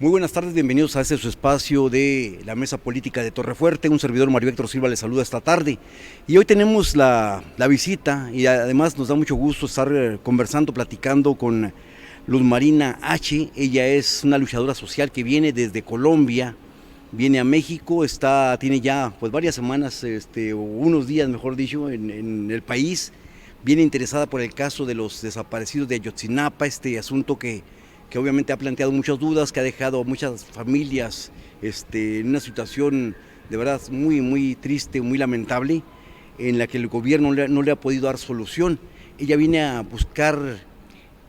Muy buenas tardes, bienvenidos a este su espacio de la Mesa Política de Torrefuerte. Un servidor, Mario Héctor Silva, les saluda esta tarde. Y hoy tenemos la visita y además nos da mucho gusto estar conversando, platicando con Luz Marina H. Ella es una luchadora social que viene desde Colombia, viene a México, tiene ya pues varias semanas, o unos días mejor dicho, en el país. Viene interesada por el caso de los desaparecidos de Ayotzinapa, este asunto que obviamente ha planteado muchas dudas, que ha dejado a muchas familias en una situación de verdad muy triste, muy lamentable, en la que el gobierno no le ha podido dar solución. Ella viene a buscar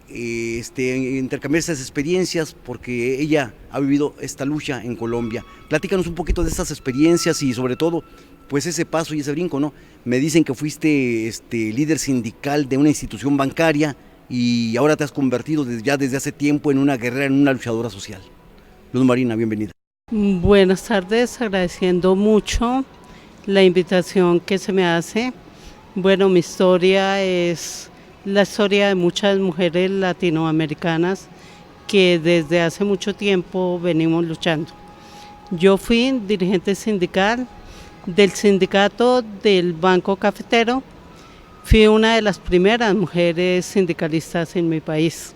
intercambiar esas experiencias porque ella ha vivido esta lucha en Colombia. Platícanos un poquito de estas experiencias y sobre todo pues ese paso y ese brinco, ¿no? Me dicen que fuiste líder sindical de una institución bancaria y ahora te has convertido ya desde hace tiempo en una guerrera, en una luchadora social. Luz Marina, bienvenida. Buenas tardes, agradeciendo mucho la invitación que se me hace. Bueno, mi historia es la historia de muchas mujeres latinoamericanas que desde hace mucho tiempo venimos luchando. Yo fui dirigente sindical del sindicato del Banco Cafetero. Fui una de las primeras mujeres sindicalistas en mi país.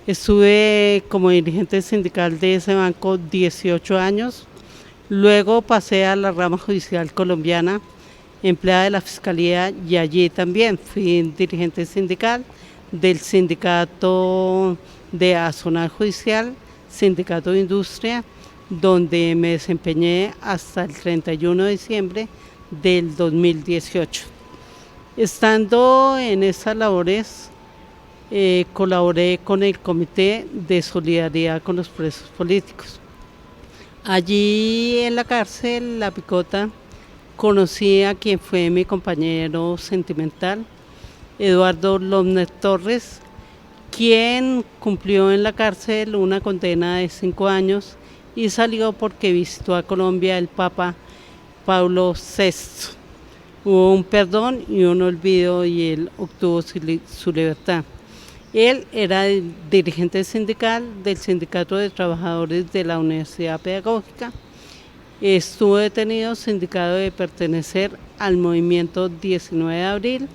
Estuve como dirigente sindical de ese banco 18 años. Luego pasé a la rama judicial colombiana, empleada de la Fiscalía, y allí también fui dirigente sindical del sindicato de Azonal Judicial, Sindicato de Industria, donde me desempeñé hasta el 31 de diciembre del 2018. Estando en esas labores, colaboré con el Comité de Solidaridad con los Presos Políticos. Allí en la cárcel, La Picota, conocí a quien fue mi compañero sentimental, Eduardo Lomner Torres, quien cumplió en la cárcel una condena de 5 años y salió porque visitó a Colombia el Papa Pablo VI. Hubo un perdón y un olvido y él obtuvo su libertad. Él era el dirigente sindical del Sindicato de Trabajadores de la Universidad Pedagógica. Estuvo detenido, sindicado de pertenecer al movimiento 19 de abril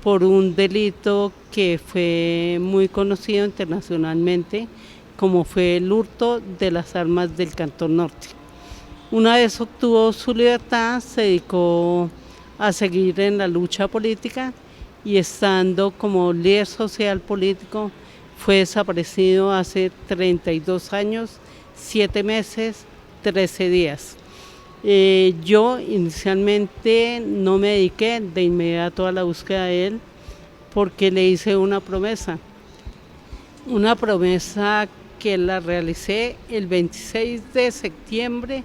por un delito que fue muy conocido internacionalmente, como fue el hurto de las armas del Cantón Norte. Una vez obtuvo su libertad, se dedicó a seguir en la lucha política y estando como líder social político fue desaparecido hace 32 años, 7 meses, 13 días. Yo inicialmente no me dediqué de inmediato a la búsqueda de él porque le hice una promesa que la realicé el 26 de septiembre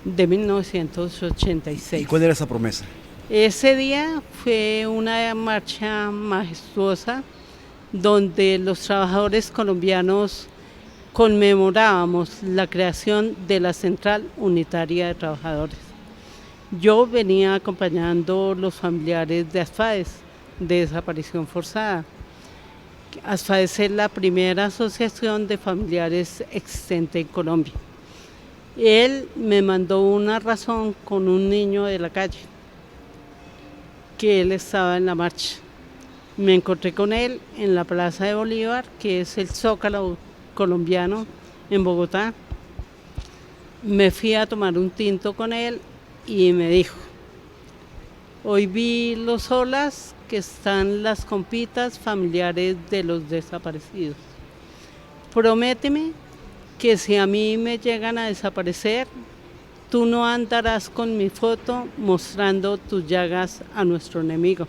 de 1986. ¿Y cuál era esa promesa? Ese día fue una marcha majestuosa donde los trabajadores colombianos conmemorábamos la creación de la Central Unitaria de Trabajadores. Yo venía acompañando los familiares de ASFAES, de desaparición forzada. ASFAES es la primera asociación de familiares existente en Colombia. Él me mandó una razón con un niño de la calle, que él estaba en la marcha. Me encontré con él en la Plaza de Bolívar, que es el Zócalo colombiano en Bogotá. Me fui a tomar un tinto con él y me dijo: hoy vi los olas que están las compitas familiares de los desaparecidos. Prométeme que si a mí me llegan a desaparecer, tú no andarás con mi foto mostrando tus llagas a nuestro enemigo.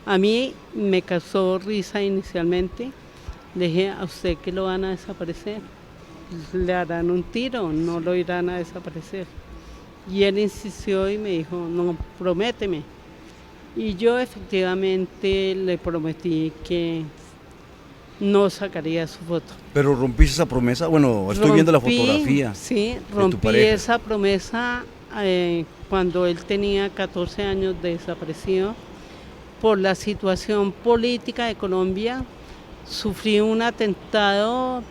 A mí me causó risa inicialmente. Le dije: ¿a usted que lo van a desaparecer? ¿Le harán un tiro? No lo irán a desaparecer. Y él insistió y me dijo: no, prométeme. Y yo efectivamente le prometí que no sacaría su foto. ¿Pero rompiste esa promesa? Bueno, estoy viendo la fotografía. Sí, rompí esa promesa cuando él tenía 14 años de desaparecido. Por la situación política de Colombia, sufrí un atentado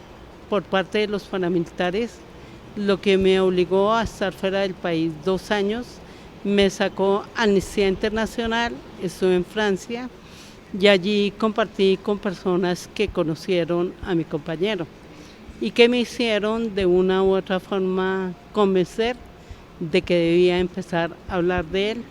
por parte de los paramilitares, lo que me obligó a estar fuera del país 2 años. Me sacó Amnistía Internacional, estuve en Francia y allí compartí con personas que conocieron a mi compañero y que me hicieron de una u otra forma convencer de que debía empezar a hablar de él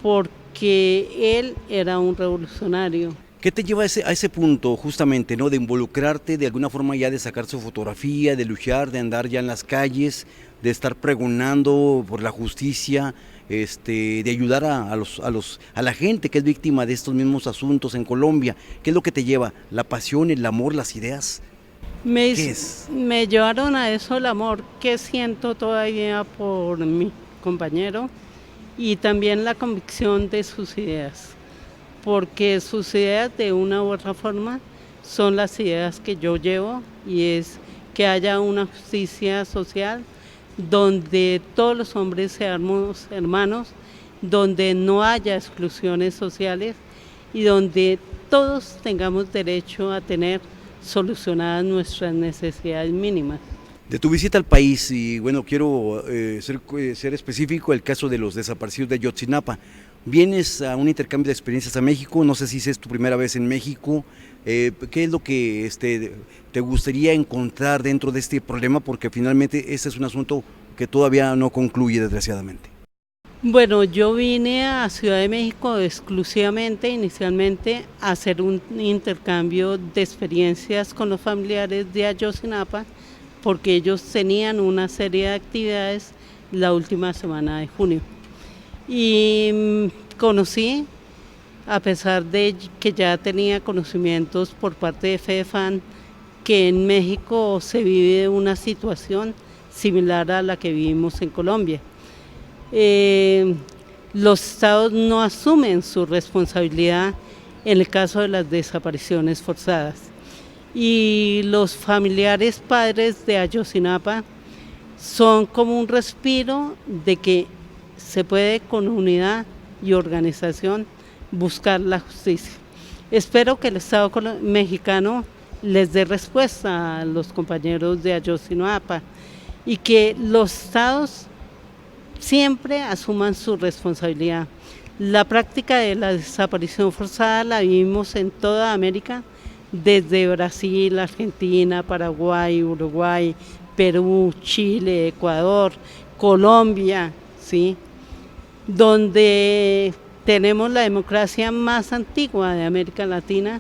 porque él era un revolucionario. ¿Qué te lleva a ese punto justamente, ¿no? De involucrarte de alguna forma ya, de sacar su fotografía, de luchar, de andar ya en las calles, de estar pregonando por la justicia, de ayudar a la gente que es víctima de estos mismos asuntos en Colombia? ¿Qué es lo que te lleva? ¿La pasión, el amor, las ideas? ¿Qué es? Me llevaron a eso el amor que siento todavía por mi compañero y también la convicción de sus ideas, porque sus ideas de una u otra forma son las ideas que yo llevo y es que haya una justicia social donde todos los hombres seamos hermanos, donde no haya exclusiones sociales y donde todos tengamos derecho a tener solucionadas nuestras necesidades mínimas. De tu visita al país, y bueno, quiero ser específico, el caso de los desaparecidos de Ayotzinapa. Vienes a un intercambio de experiencias a México, no sé si es tu primera vez en México. ¿Qué es lo que te gustaría encontrar dentro de este problema? Porque finalmente este es un asunto que todavía no concluye, desgraciadamente. Bueno, yo vine a Ciudad de México exclusivamente, inicialmente, a hacer un intercambio de experiencias con los familiares de Ayotzinapa, porque ellos tenían una serie de actividades la última semana de junio. Y conocí, a pesar de que ya tenía conocimientos por parte de FEDEFAN, que en México se vive una situación similar a la que vivimos en Colombia. Los estados no asumen su responsabilidad en el caso de las desapariciones forzadas. Y los familiares padres de Ayotzinapa son como un respiro de que se puede con unidad y organización buscar la justicia. Espero que el Estado mexicano les dé respuesta a los compañeros de Ayotzinapa y que los estados siempre asuman su responsabilidad. La práctica de la desaparición forzada la vivimos en toda América, desde Brasil, Argentina, Paraguay, Uruguay, Perú, Chile, Ecuador, Colombia, ¿sí? Donde tenemos la democracia más antigua de América Latina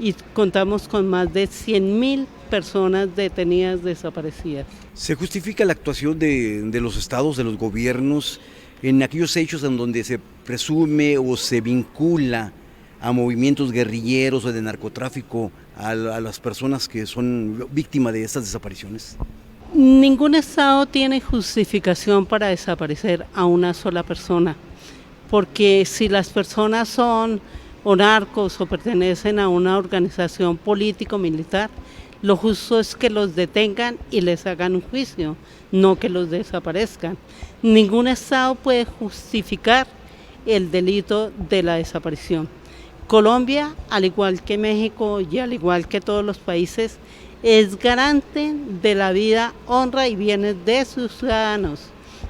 y contamos con más de 100.000 personas detenidas desaparecidas. ¿Se justifica la actuación de los estados, de los gobiernos, en aquellos hechos en donde se presume o se vincula a movimientos guerrilleros o de narcotráfico a las personas que son víctimas de estas desapariciones? Ningún estado tiene justificación para desaparecer a una sola persona, porque si las personas son o narcos o pertenecen a una organización político-militar, lo justo es que los detengan y les hagan un juicio, no que los desaparezcan. Ningún estado puede justificar el delito de la desaparición. Colombia, al igual que México y al igual que todos los países, es garante de la vida, honra y bienes de sus ciudadanos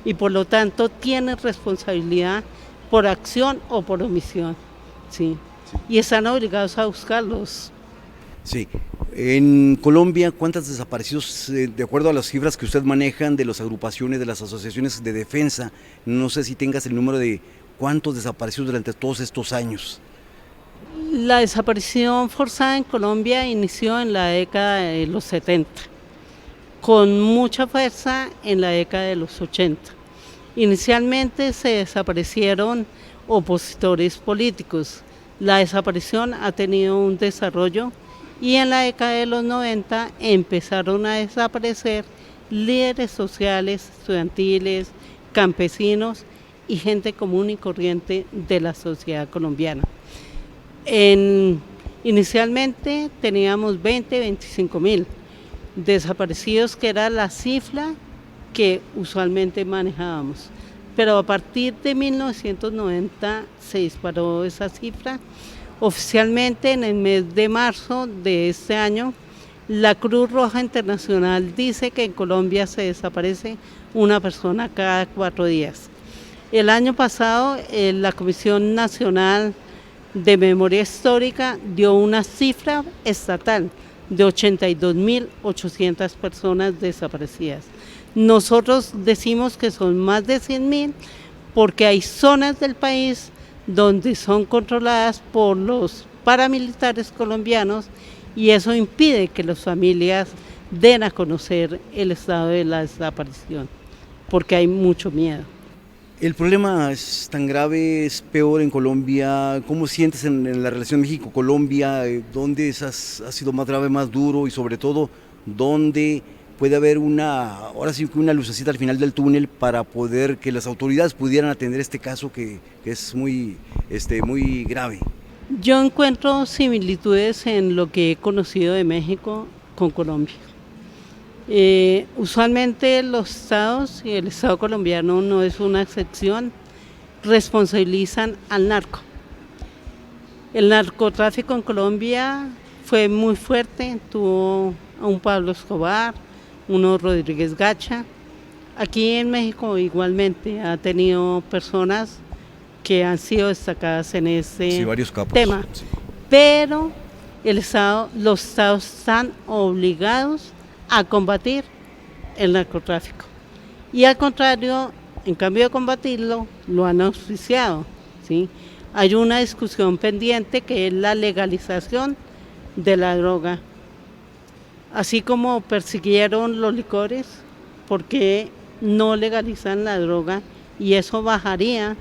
y por lo tanto tiene responsabilidad por acción o por omisión, ¿sí? Y están obligados a buscarlos. Sí. En Colombia, ¿cuántos desaparecidos, de acuerdo a las cifras que usted manejan de las agrupaciones, de las asociaciones de defensa, no sé si tengas el número de cuántos desaparecidos durante todos estos años? La desaparición forzada en Colombia inició en la década de los 70, con mucha fuerza en la década de los 80. Inicialmente se desaparecieron opositores políticos. La desaparición ha tenido un desarrollo y en la década de los 90 empezaron a desaparecer líderes sociales, estudiantiles, campesinos y gente común y corriente de la sociedad colombiana. Inicialmente teníamos 25.000 desaparecidos, que era la cifra que usualmente manejábamos, pero a partir de 1990 se disparó esa cifra. Oficialmente en el mes de marzo de este año La Cruz Roja Internacional dice que en Colombia se desaparece una persona cada 4 días. El año pasado, la Comisión Nacional de Memoria Histórica dio una cifra estatal de 82.800 personas desaparecidas. Nosotros decimos que son más de 100.000 porque hay zonas del país donde son controladas por los paramilitares colombianos y eso impide que las familias den a conocer el estado de la desaparición, porque hay mucho miedo. El problema es tan grave, es peor en Colombia. ¿Cómo sientes en la relación México-Colombia? ¿Dónde ha sido más grave, más duro y sobre todo dónde puede haber ahora sí que una lucecita al final del túnel para poder que las autoridades pudieran atender este caso que es muy grave? Yo encuentro similitudes en lo que he conocido de México con Colombia. Usualmente los estados, y el estado colombiano no es una excepción, responsabilizan al narco. El narcotráfico en Colombia fue muy fuerte, tuvo a un Pablo Escobar, uno Rodríguez Gacha. Aquí en México igualmente ha tenido personas que han sido destacadas en ese varios capos, tema, sí. Pero los estados están obligados a combatir el narcotráfico y al contrario, en cambio de combatirlo, lo han auspiciado, ¿sí? Hay una discusión pendiente que es la legalización de la droga, así como persiguieron los licores, ¿por qué no legalizan la droga? Y eso bajaría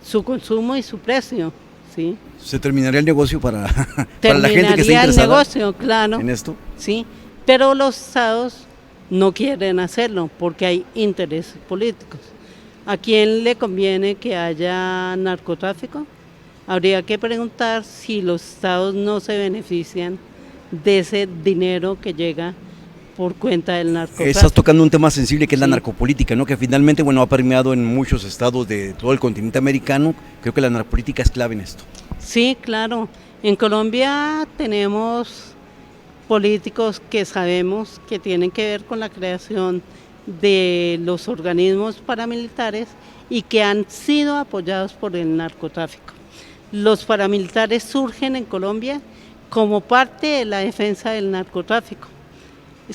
su consumo y su precio, ¿sí? ¿Se terminaría el negocio para la gente que está interesada el negocio, claro, en esto? Sí, pero los estados no quieren hacerlo porque hay intereses políticos. ¿A quién le conviene que haya narcotráfico? Habría que preguntar si los estados no se benefician de ese dinero que llega por cuenta del narcotráfico. Estás tocando un tema sensible que es la narcopolítica, ¿no? Que finalmente, ha permeado en muchos estados de todo el continente americano. Creo que la narcopolítica es clave en esto. Sí, claro. En Colombia tenemos políticos que sabemos que tienen que ver con la creación de los organismos paramilitares y que han sido apoyados por el narcotráfico. Los paramilitares surgen en Colombia como parte de la defensa del narcotráfico.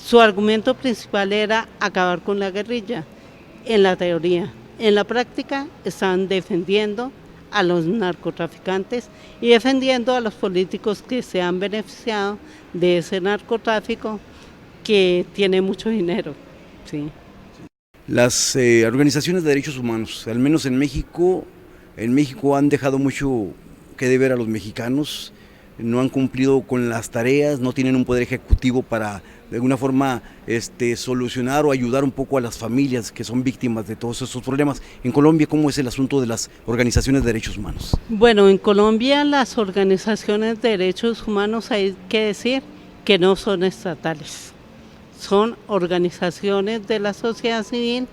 Su argumento principal era acabar con la guerrilla, en la teoría. En la práctica están defendiendo a los narcotraficantes y defendiendo a los políticos que se han beneficiado de ese narcotráfico que tiene mucho dinero. Sí. Las organizaciones de derechos humanos, al menos en México han dejado mucho que deber a los mexicanos, no han cumplido con las tareas, no tienen un poder ejecutivo para de alguna forma solucionar o ayudar un poco a las familias que son víctimas de todos estos problemas. En Colombia, ¿cómo es el asunto de las organizaciones de derechos humanos? Bueno, en Colombia las organizaciones de derechos humanos hay que decir que no son estatales, son organizaciones de la sociedad civil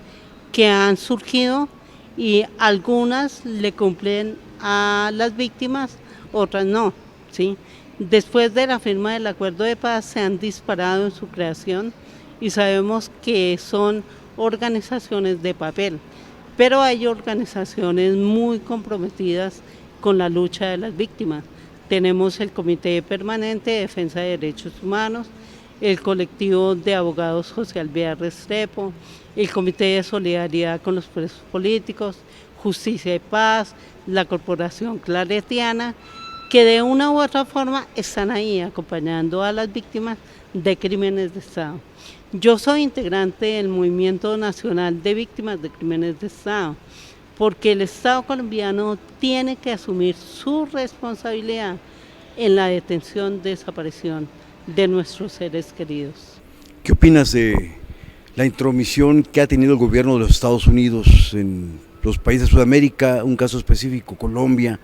que han surgido y algunas le cumplen a las víctimas, otras no, ¿sí? Después de la firma del acuerdo de paz se han disparado en su creación y sabemos que son organizaciones de papel, pero hay organizaciones muy comprometidas con la lucha de las víctimas. Tenemos el Comité Permanente de Defensa de Derechos Humanos, el colectivo de abogados José Alvear Restrepo, el Comité de Solidaridad con los Presos Políticos, Justicia y Paz, la Corporación Claretiana, que de una u otra forma están ahí acompañando a las víctimas de crímenes de Estado. Yo soy integrante del Movimiento Nacional de Víctimas de Crímenes de Estado, porque el Estado colombiano tiene que asumir su responsabilidad en la detención, desaparición de nuestros seres queridos. ¿Qué opinas de la intromisión que ha tenido el gobierno de los Estados Unidos en los países de Sudamérica, un caso específico, Colombia,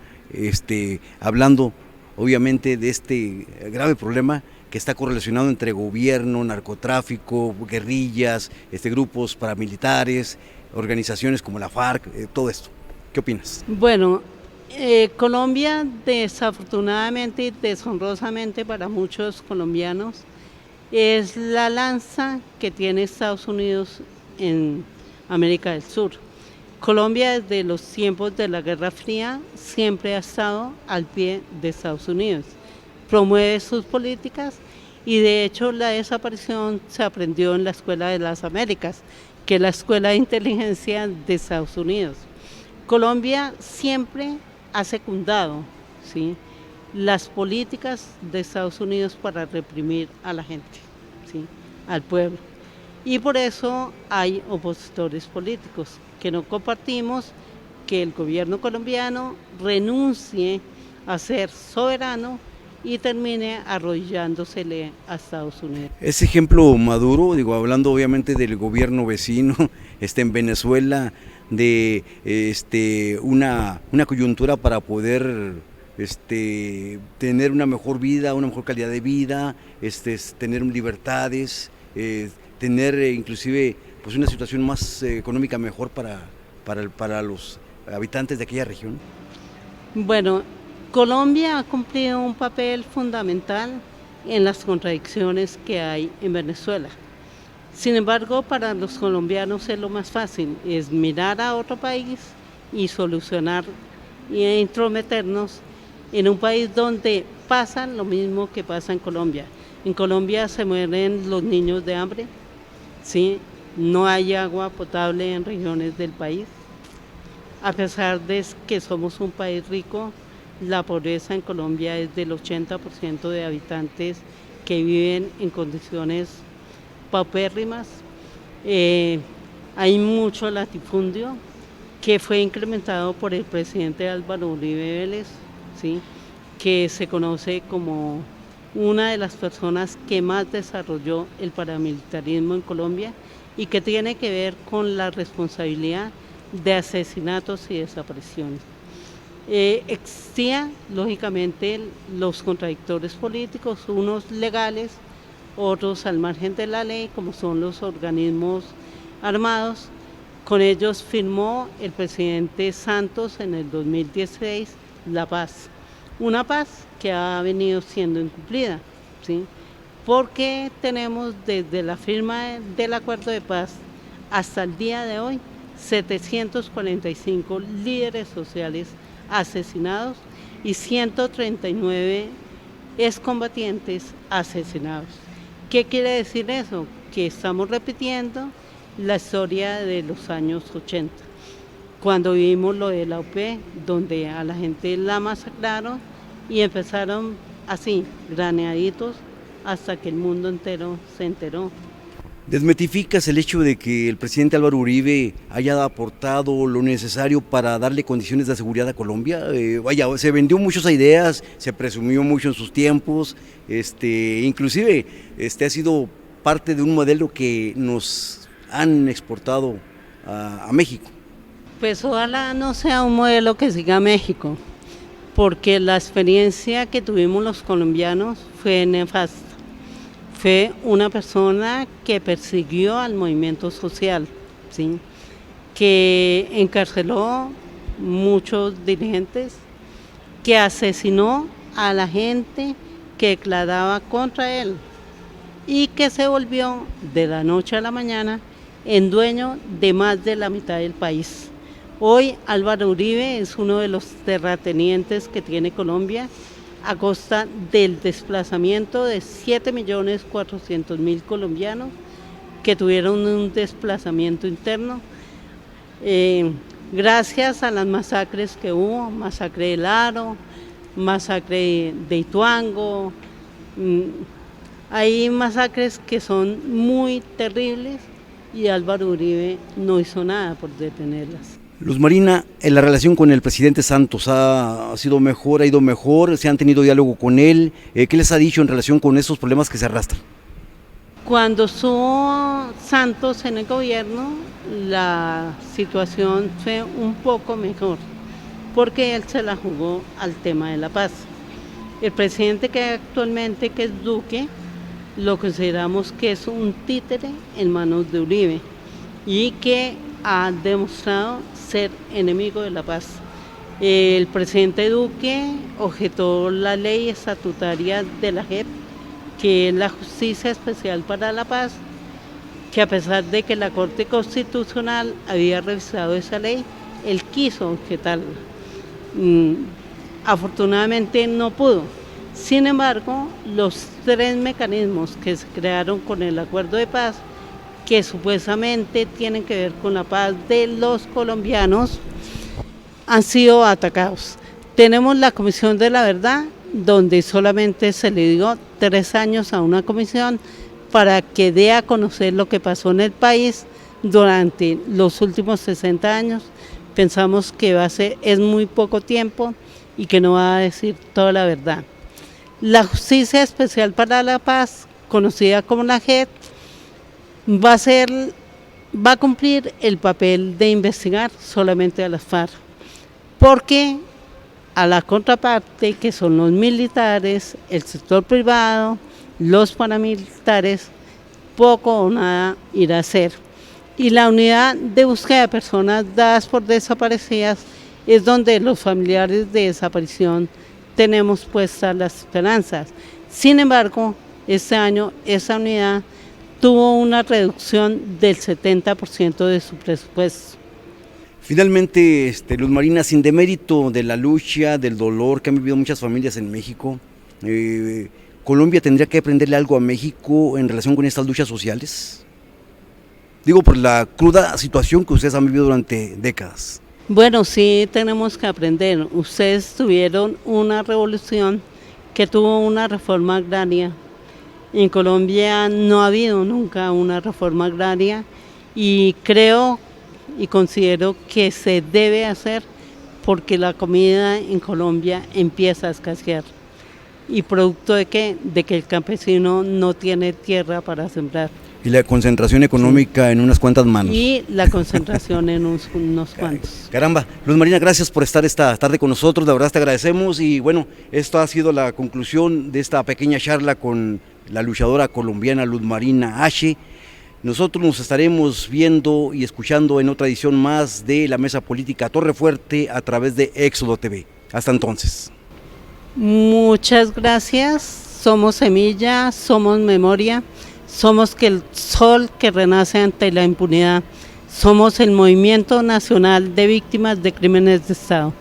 hablando obviamente de este grave problema que está correlacionado entre gobierno, narcotráfico, guerrillas, grupos paramilitares, organizaciones como la FARC, todo esto? ¿Qué opinas? Bueno, Colombia desafortunadamente y deshonrosamente para muchos colombianos es la lanza que tiene Estados Unidos en América del Sur. Colombia desde los tiempos de la Guerra Fría siempre ha estado al pie de Estados Unidos, promueve sus políticas y de hecho la desaparición se aprendió en la Escuela de las Américas, que es la escuela de inteligencia de Estados Unidos. Colombia siempre ha secundado, ¿sí?, las políticas de Estados Unidos para reprimir a la gente, ¿sí?, al pueblo. Y por eso hay opositores políticos que no compartimos que el gobierno colombiano renuncie a ser soberano y termine arrodillándosele a Estados Unidos. Ese ejemplo Maduro, digo, hablando obviamente del gobierno vecino, en Venezuela, de una coyuntura para poder tener una mejor vida, una mejor calidad de vida, tener libertades, tener inclusive pues una situación más económica mejor para los habitantes de aquella región. Bueno, Colombia ha cumplido un papel fundamental en las contradicciones que hay en Venezuela. Sin embargo, para los colombianos es lo más fácil, es mirar a otro país y solucionar e intrometernos en un país donde pasa lo mismo que pasa en Colombia. En Colombia se mueren los niños de hambre, ¿sí? No hay agua potable en regiones del país. A pesar de que somos un país rico, la pobreza en Colombia es del 80% de habitantes que viven en condiciones paupérrimas. Hay mucho latifundio que fue incrementado por el presidente Álvaro Uribe Vélez, ¿sí?, que se conoce como una de las personas que más desarrolló el paramilitarismo en Colombia y que tiene que ver con la responsabilidad de asesinatos y desapariciones. Existían, lógicamente, los contradictores políticos, unos legales, otros al margen de la ley, como son los organismos armados. Con ellos firmó el presidente Santos en el 2016 la paz, una paz que ha venido siendo incumplida, ¿sí?, porque tenemos desde la firma del acuerdo de paz hasta el día de hoy 745 líderes sociales asesinados y 139 excombatientes asesinados. ¿Qué quiere decir eso? Que estamos repitiendo la historia de los años 80, cuando vivimos lo de la UP, donde a la gente la masacraron y empezaron así, graneaditos, hasta que el mundo entero se enteró. ¿Desmitificas el hecho de que el presidente Álvaro Uribe haya aportado lo necesario para darle condiciones de seguridad a Colombia? Vaya, se vendió mucho esa idea, se presumió mucho en sus tiempos, inclusive ha sido parte de un modelo que nos han exportado a México. Pues ojalá no sea un modelo que siga México, porque la experiencia que tuvimos los colombianos fue nefasta. Fue una persona que persiguió al movimiento social, ¿sí?, que encarceló muchos dirigentes, que asesinó a la gente que declaraba contra él y que se volvió de la noche a la mañana en dueño de más de la mitad del país. Hoy Álvaro Uribe es uno de los terratenientes que tiene Colombia, a costa del desplazamiento de 7.400.000 colombianos que tuvieron un desplazamiento interno, gracias a las masacres que hubo, masacre del Aro, masacre de Ituango. Hay masacres que son muy terribles y Álvaro Uribe no hizo nada por detenerlas. Luz Marina, en la relación con el presidente Santos ha sido mejor, ha ido mejor, se han tenido diálogo con él, ¿qué les ha dicho en relación con esos problemas que se arrastran? Cuando estuvo Santos en el gobierno, la situación fue un poco mejor, porque él se la jugó al tema de la paz. El presidente que hay actualmente, que es Duque, lo consideramos que es un títere en manos de Uribe y que ha demostrado ser enemigo de la paz. El presidente Duque objetó la ley estatutaria de la JEP que es la Justicia Especial para la Paz, que a pesar de que la Corte Constitucional había revisado esa ley, él quiso que tal. Afortunadamente no pudo. Sin embargo, los 3 mecanismos que se crearon con el acuerdo de paz, que supuestamente tienen que ver con la paz de los colombianos, han sido atacados. Tenemos la Comisión de la Verdad, donde solamente se le dio 3 años a una comisión para que dé a conocer lo que pasó en el país durante los últimos 60 años. Pensamos que es muy poco tiempo y que no va a decir toda la verdad. La Justicia Especial para la Paz, conocida como la JEP, va a cumplir el papel de investigar solamente a las FARC, porque a la contraparte, que son los militares, el sector privado, los paramilitares, poco o nada irá a hacer. Y la unidad de búsqueda de personas dadas por desaparecidas es donde los familiares de desaparición tenemos puestas las esperanzas. Sin embargo, este año esa unidad tuvo una reducción del 70% de su presupuesto. Finalmente, Luz Marina, sin demérito de la lucha, del dolor que han vivido muchas familias en México, ¿Colombia tendría que aprenderle algo a México en relación con estas luchas sociales? Digo, por la cruda situación que ustedes han vivido durante décadas. Bueno, sí tenemos que aprender. Ustedes tuvieron una revolución que tuvo una reforma agraria. En Colombia no ha habido nunca una reforma agraria y creo y considero que se debe hacer porque la comida en Colombia empieza a escasear. ¿Y producto de qué? De que el campesino no tiene tierra para sembrar. Y la concentración económica en unas cuantas manos. Y la concentración en unos cuantos. Caramba, Luz Marina, gracias por estar esta tarde con nosotros, la verdad te agradecemos y bueno, esto ha sido la conclusión de esta pequeña charla con la luchadora colombiana Luz Marina H. Nosotros nos estaremos viendo y escuchando en otra edición más de la Mesa Política Torre Fuerte a través de Éxodo TV. Hasta entonces. Muchas gracias, somos semilla, somos memoria, somos el sol que renace ante la impunidad, somos el Movimiento Nacional de Víctimas de Crímenes de Estado.